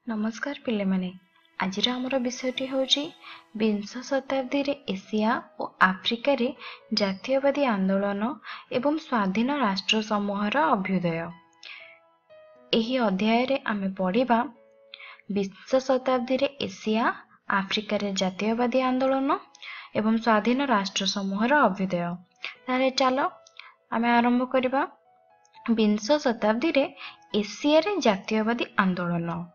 नमस्कार पिले माने आज आमर विषयटी हूँ विंश शताब्दी रे एशिया और आफ्रिका रे जातीयवादी आंदोलन एवं स्वाधीन राष्ट्र समूहर अभ्युदय। एही अध्याय रे आमे पढ़िबा विंश शताब्दी रे एशिया आफ्रिका रे जातीयवादी आंदोलन एवं स्वाधीन राष्ट्र समूहर अभ्युदय। तारे चलो आमे आरंभ करिबा विंश शताब्दी रे एशिया रे जातीयवादी आंदोलन।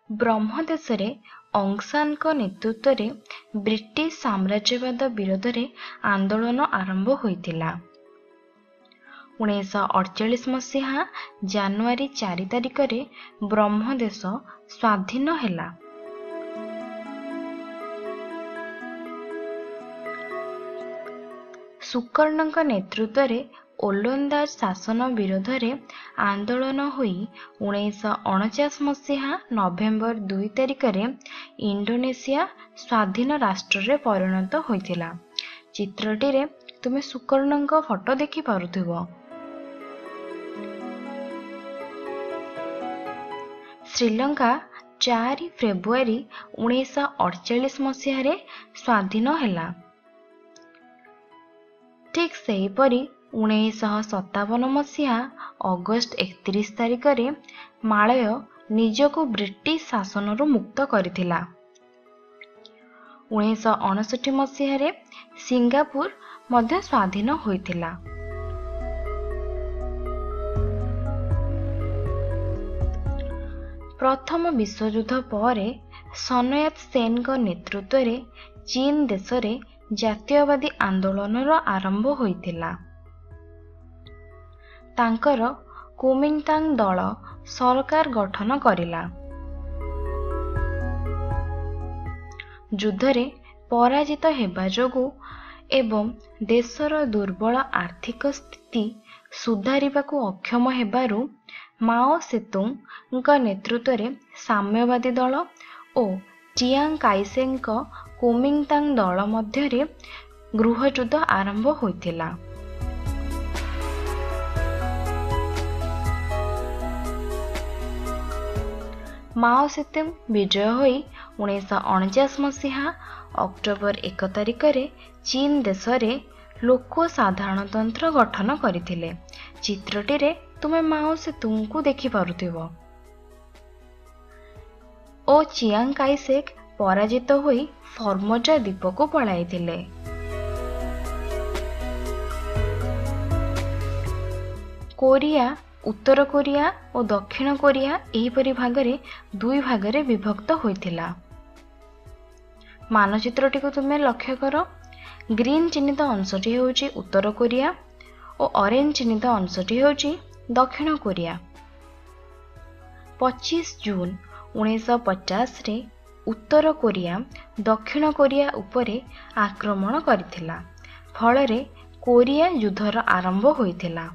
ब्रह्मदेश रे अंगसान को नेतृत्व रे ब्रिटिश साम्राज्यवाद विरोध रे आंदोलन आरंभ होइतिला। 1948 मसीहा जनवरी 4 तारिख रे ब्रह्मदेश स्वाधीन हैला। सुकर्णक नेतृत्व रे ओलंदाज शासन विरोध रे आंदोलन होई 1949 मसीहा नवेम्बर 2 तारिख रे इंडोनेशिया स्वाधीन राष्ट्र रे परिणत होइतिला। चित्रटी रे तुमे सुकर्णक फोटो देखि पारुथिबो। श्रीलंका 4 फेब्रुआरी 1948 मसीहा रे स्वाधीन हैला। ठीक सेही परी 1957 मसीहा अगस्त 31 तारिख रे मालय निजको ब्रिटिश शासन रु मुक्त करथिला। 1959 मसीहा रे सिंगापुर मध्य स्वाधीन होइथिला। प्रथम विश्वयुद्ध परे सनयात सेन को नेतृत्व रे चीन देश रे जातीयवादी आंदोलन आरंभ होइथिला। तांकर कुमिंतांग दल सरकार गठन करिला। युद्ध रे पराजित हेबा जोगु एवं देशर दुर्बल आर्थिक स्थिति सुधारिबाकु अक्षम हेबारु माओ सेतुंग नेतृत्व रे साम्यवादी दल और चियांग काइसेंग कुमिंतांग दल मध्य रे गृहयुद्ध आरंभ होइथिला। माओ सेतुंग विजय होई 1949 मसीहा अक्टोबर 1 तारिख रे चीन देश रे लोक साधारणतंत्र गठन करथिले। चित्रटी रे तुमे माओ सेतुंग को देखि पारुथिबो। ओ चियांग काइसेक पराजित होई फॉर्मोजा द्वीप को पळाइथिले। कोरिया उत्तर कोरिया और दक्षिण कोरिया एहीपरि भागरे दुई भागरे विभक्त होइथिला। मानचित्रटी को तुमे लक्ष्य करो। ग्रीन चिन्हित अंशटी होउची उत्तर कोरिया और ऑरेंज चिन्हित अंशटी होउची दक्षिण कोरिया। 25 जून 1950 रे उत्तर कोरिया दक्षिण कोरिया उपरे आक्रमण करथिला। फलरे कोरिया युद्धर आरंभ होइथिला।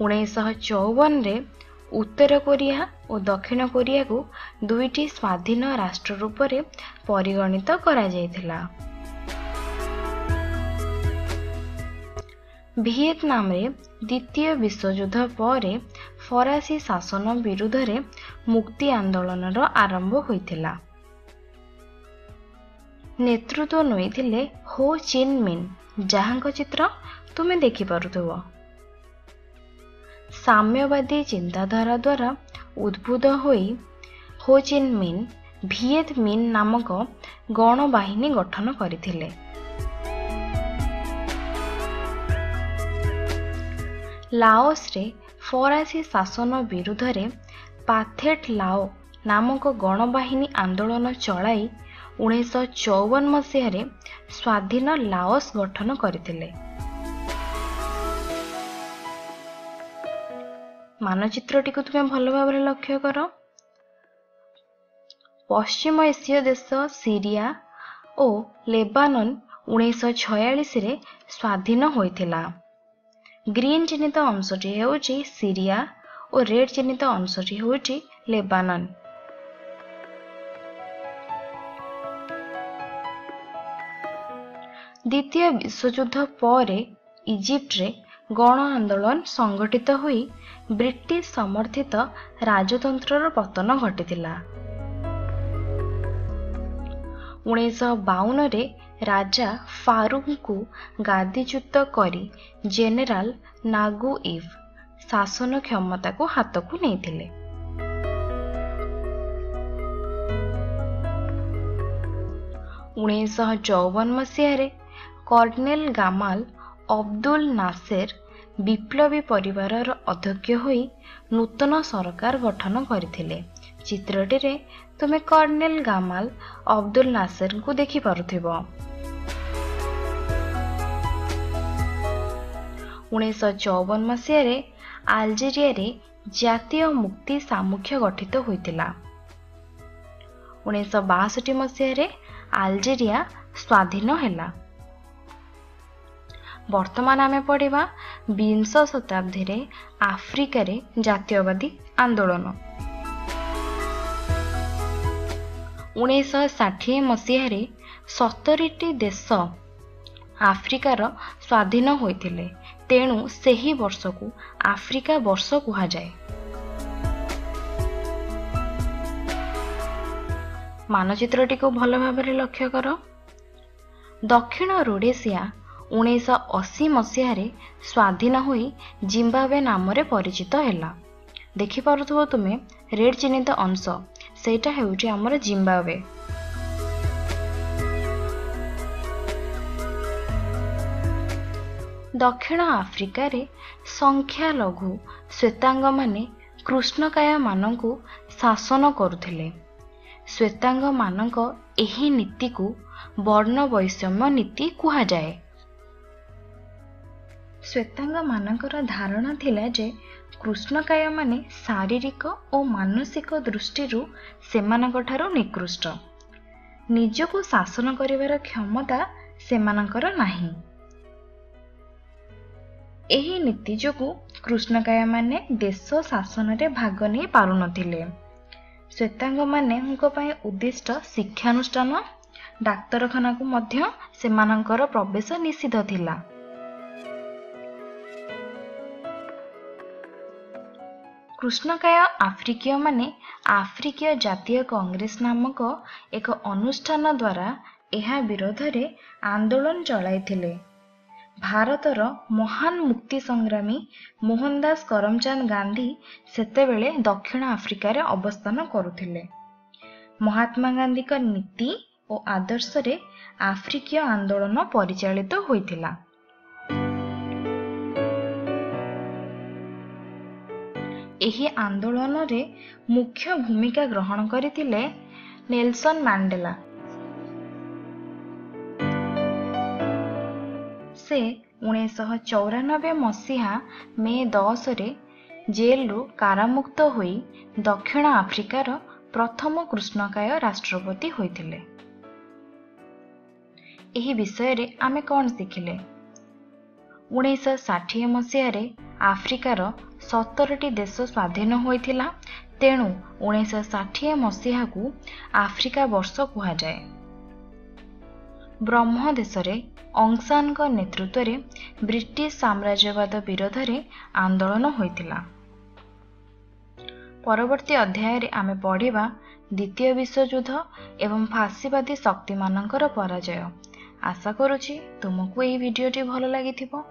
1954 रे उत्तर कोरिया और दक्षिण कोरिया को दुईटी स्वाधीन राष्ट्र रूप रे परिगणित करा जायथिला। वियतनाम रे द्वितीय विश्वयुद्ध परे फरासी शासन विरुद्ध रे मुक्ति आंदोलन आरंभ होइथिला। नेतृत्व नोइथिले हो चिन मिन, जहांको चित्र तुमे देखि पारुथबो। साम्यवादी चिंताधारा द्वारा उद्बुद्ध होई हो चिन मिन वियत मिन नामक गणबाहिनी गठन करथिले। लाओस रे फरासी शासन विरुद्ध रे पाथेट लाओ नामक गणबाहिनी आंदोलन चलाई 1954 मसीह रे स्वाधीन लाओस गठन करथिले। मानचित्रटी को तुमे भल भाव लक्ष्य करो। पश्चिम एशीय देश सीरिया और लेबानन 1946 रे स्वाधीन होइथिला। ग्रीन चिन्हित अंशटी हेउची सीरिया और रेड चिन्हित अंशटी हेउची लेबानन। द्वितीय विश्वयुद्ध परे इजिप्ट रे गण आंदोलन संगठित होई ब्रिटिश समर्थित राजतंत्रर पतन घटिथिला। 1952 रे राजा फारूक को गादीच्युत करी जेनेराल नागुइव शासन क्षमता को हाथ को नहीं। 1954 मसीह कर्नेल गामाल अब्दुल नासेर विप्लवी परिवार अध्यक्ष होई नूतन सरकार गठन करथिले। चित्रटी रे तुमे कर्नेल गामाल अब्दुल नासेर को देखि पारुथिबो। 1954 मसीह अल्जेरिया रे जातीय मुक्ति सामुख्य गठित होइतिला। 1962 मसीह अल्जेरिया स्वाधीन हैला। वर्तमान आमे पढ़िबा 20 शताब्दी रे आफ्रिका रे जातीयवादी आंदोलन। 1960 मसीह रे 70टी देश आफ्रिकार स्वाधीन होइतिले, तेणु सेही वर्ष को आफ्रिका वर्ष कुहा जाए। मानचित्रटी को भल भाबरे लक्ष्य कर। दक्षिण रोडेशिया 1980 मसीह स्वाधीन होई जिम्बाब्वे नाम रे परिचित हैला। देखि पारुथबो तुमे रेड चिन्हित अंश, सेटा हेउची हमर जिम्बाब्वे। दक्षिण आफ्रिका रे संख्या लघु श्वेतांग माने कृष्णकाय मानकु शासन करुथिले। श्वेतांग मानक एही नीति को वर्ण वैषम्य नीति कुहा जाए। श्वेतांग मानकर धारणा थिला जे कृष्णकाय माने शारीरिक और मानसिक दृष्टिरू सेमानकठारो निकृष्ट, निजको शासन करिवार क्षमता सेमानकर नाही। एही नीति जोगु कृष्णकाय माने देश शासन रे भाग नै पारु नथिले। श्वेतांग माने उनको पय उद्दिष्ट शिक्षानुष्ठान, डाक्तरखाना को मध्य सेमानकर प्रवेश निषिद्ध थिला। कृष्णकाय आफ्रिकीय माने आफ्रिकीय जातीय कांग्रेस नामक एक अनुष्ठान द्वारा एहा विरोध रे आंदोलन चलाइथिले। भारतर महान मुक्ति संग्रामी मोहनदास करमचंद गांधी सेतेबेले दक्षिण आफ्रिका रे अवस्थान करुथिले। महात्मा गांधी का नीति और आदर्श रे आफ्रिकीय आंदोलन परिचालित होइथिला। एही आंदोलन रे मुख्य भूमिका ग्रहण करथिले नेल्सन मंडेला। से 1994 मसीहा मे 10 रे जेल रु कारामुक्त होई दक्षिण आफ्रिकार प्रथम कृष्णकाय राष्ट्रपति होइथिले। एही विषय रे आमे कोन सिखिले? 1960 मसीहा रे आफ्रिकार 17टी देश स्वाधीन होइथिला, तेणु 1960 मसीहा को आफ्रिका वर्ष कुहा जाए। ब्रह्म देश रे अंगसान का नेतृत्व रे ब्रिटिश साम्राज्यवाद विरोध रे आंदोलन होइथिला। परवर्ती अध्याय रे आमे पढ़िबा द्वितीय विश्वयुद्ध एवं फासीवादी शक्ति मानकर पराजय। आशा करूची तुमको एही वीडियोटी भल लागिथिबो।